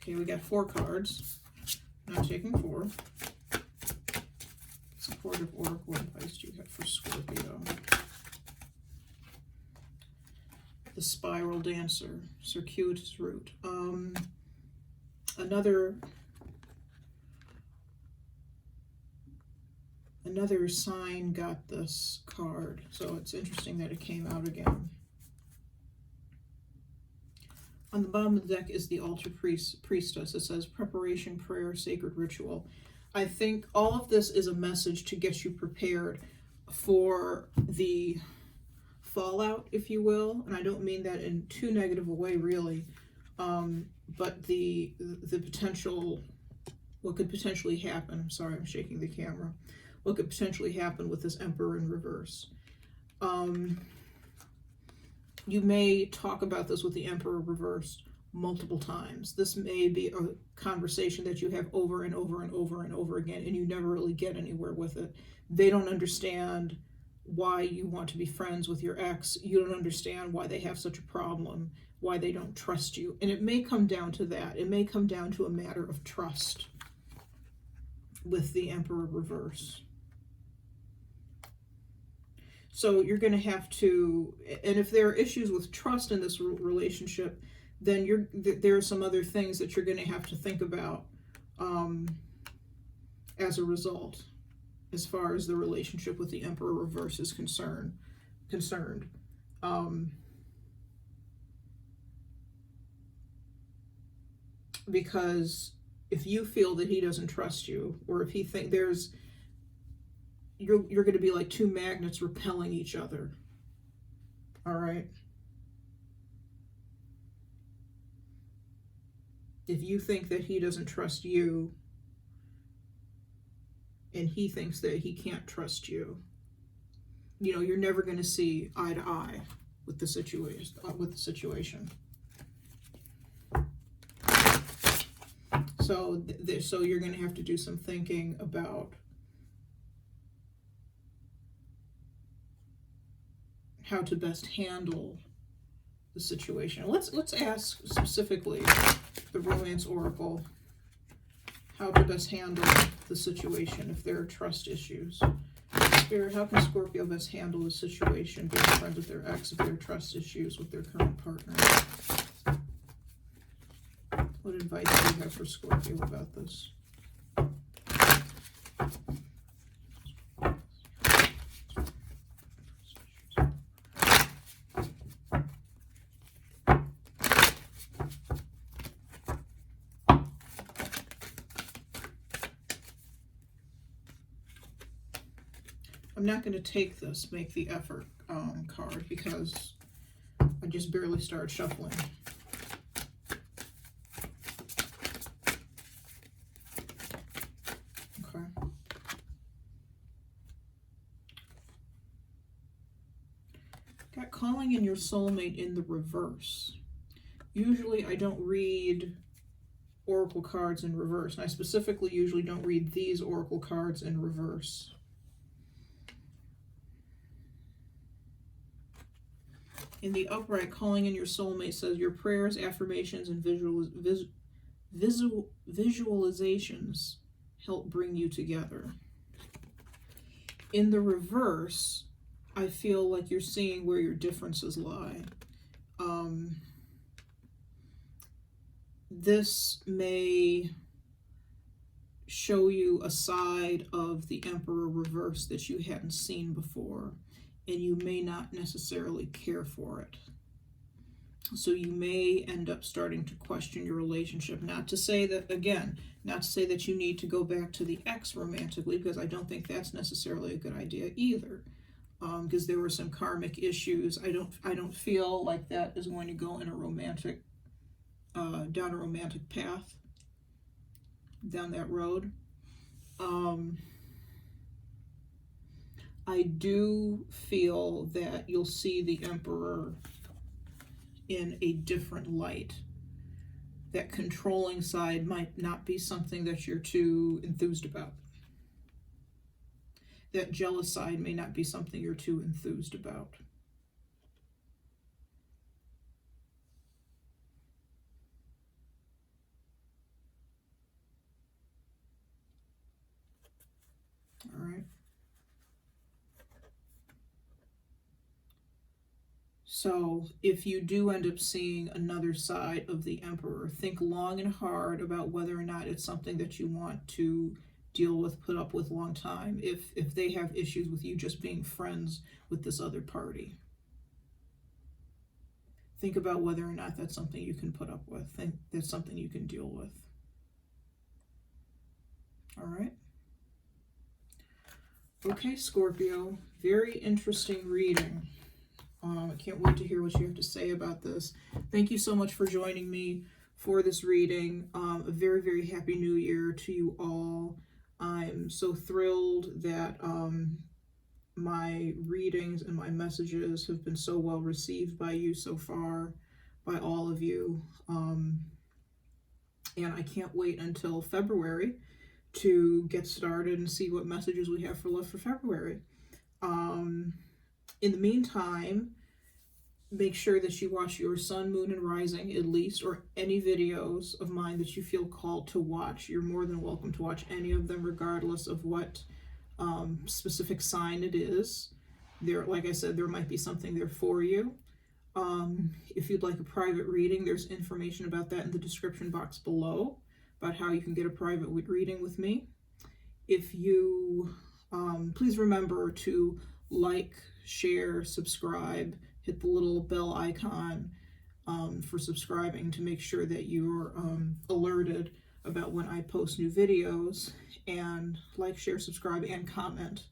Okay, we got 4 cards. I'm not taking 4. Supportive oracle advice do you have for Scorpio? The Spiral Dancer, Circuitous Route. Another sign got this card, so it's interesting that it came out again. On the bottom of the deck is the Altar Priestess. It says preparation, prayer, sacred ritual. I think all of this is a message to get you prepared for the fallout, if you will, and I don't mean that in too negative a way, really, but the potential, what could potentially happen. I'm sorry, I'm shaking the camera. What could potentially happen with this Emperor in reverse. You may talk about this with the Emperor reversed multiple times. This may be a conversation that you have over and over and over and over again, and you never really get anywhere with it. They don't understand why you want to be friends with your ex. You don't understand why they have such a problem, why they don't trust you. And it may come down to that. It may come down to a matter of trust with the Emperor reverse. So you're going to have to, and if there are issues with trust in this relationship, then there are some other things that you're going to have to think about as a result, as far as the relationship with the Emperor reverse is concerned. Because if you feel that he doesn't trust you, or if he thinks you're going to be like two magnets repelling each other. All right. If you think that he doesn't trust you, and he thinks that he can't trust you, you know, you're never going to see eye to eye with the situation. So you're going to have to do some thinking about how to best handle the situation. Let's ask specifically the Romance Oracle how to best handle the situation if there are trust issues. Spirit, how can Scorpio best handle the situation being friends with their ex if there are trust issues with their current partner? What advice do you have for Scorpio about this? I'm not going to take this Make the Effort card because I just barely started shuffling. Okay. Got Calling in Your Soulmate in the reverse. Usually I don't read oracle cards in reverse, and I specifically usually don't read these oracle cards in reverse. In the upright, Calling in Your Soulmate says your prayers, affirmations, and visualizations help bring you together. In the reverse, I feel like you're seeing where your differences lie. This may show you a side of the Emperor reverse that you hadn't seen before, and you may not necessarily care for it. So you may end up starting to question your relationship. Not to say that, again, not to say that you need to go back to the ex romantically, because I don't think that's necessarily a good idea either. Because there were some karmic issues. I don't feel like that is going to go in a romantic, down a romantic path, down that road. I do feel that you'll see the Emperor in a different light. That controlling side might not be something that you're too enthused about. That jealous side may not be something you're too enthused about. All right. So if you do end up seeing another side of the Emperor, think long and hard about whether or not it's something that you want to deal with, put up with long time, if they have issues with you just being friends with this other party. Think about whether or not that's something you can put up with. Think that's something you can deal with. All right. Okay, Scorpio, very interesting reading. I can't wait to hear what you have to say about this. Thank you so much for joining me for this reading. A very, very happy new year to you all. I'm so thrilled that my readings and my messages have been so well received by you so far, by all of you. And I can't wait until February to get started and see what messages we have for left for February. In the meantime, make sure that you watch your sun, moon, and rising at least, or any videos of mine that you feel called to watch. You're more than welcome to watch any of them, regardless of what specific sign it is. There, like I said, there might be something there for you. If you'd like a private reading, there's information about that in the description box below, about how you can get a private reading with me. If you, please remember to like, share, subscribe, hit the little bell icon for subscribing to make sure that you're alerted about when I post new videos, and like, share, subscribe, and comment.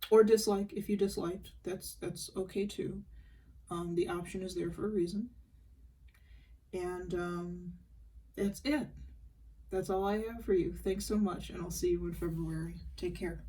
Or dislike if you disliked. That's okay too. The option is there for a reason. And that's it. That's all I have for you. Thanks so much, and I'll see you in February. Take care.